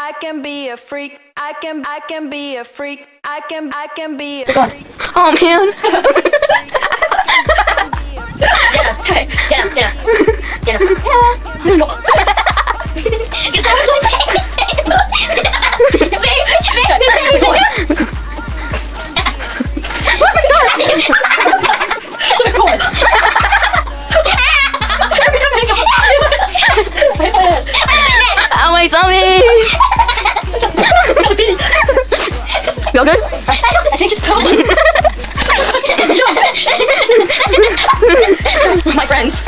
I can be a freak. I can be a freak. I can be a freak. Oh man. Jenna. No. Because I was like, baby. Oh my tummy. You all good? I think it's cold. My friends.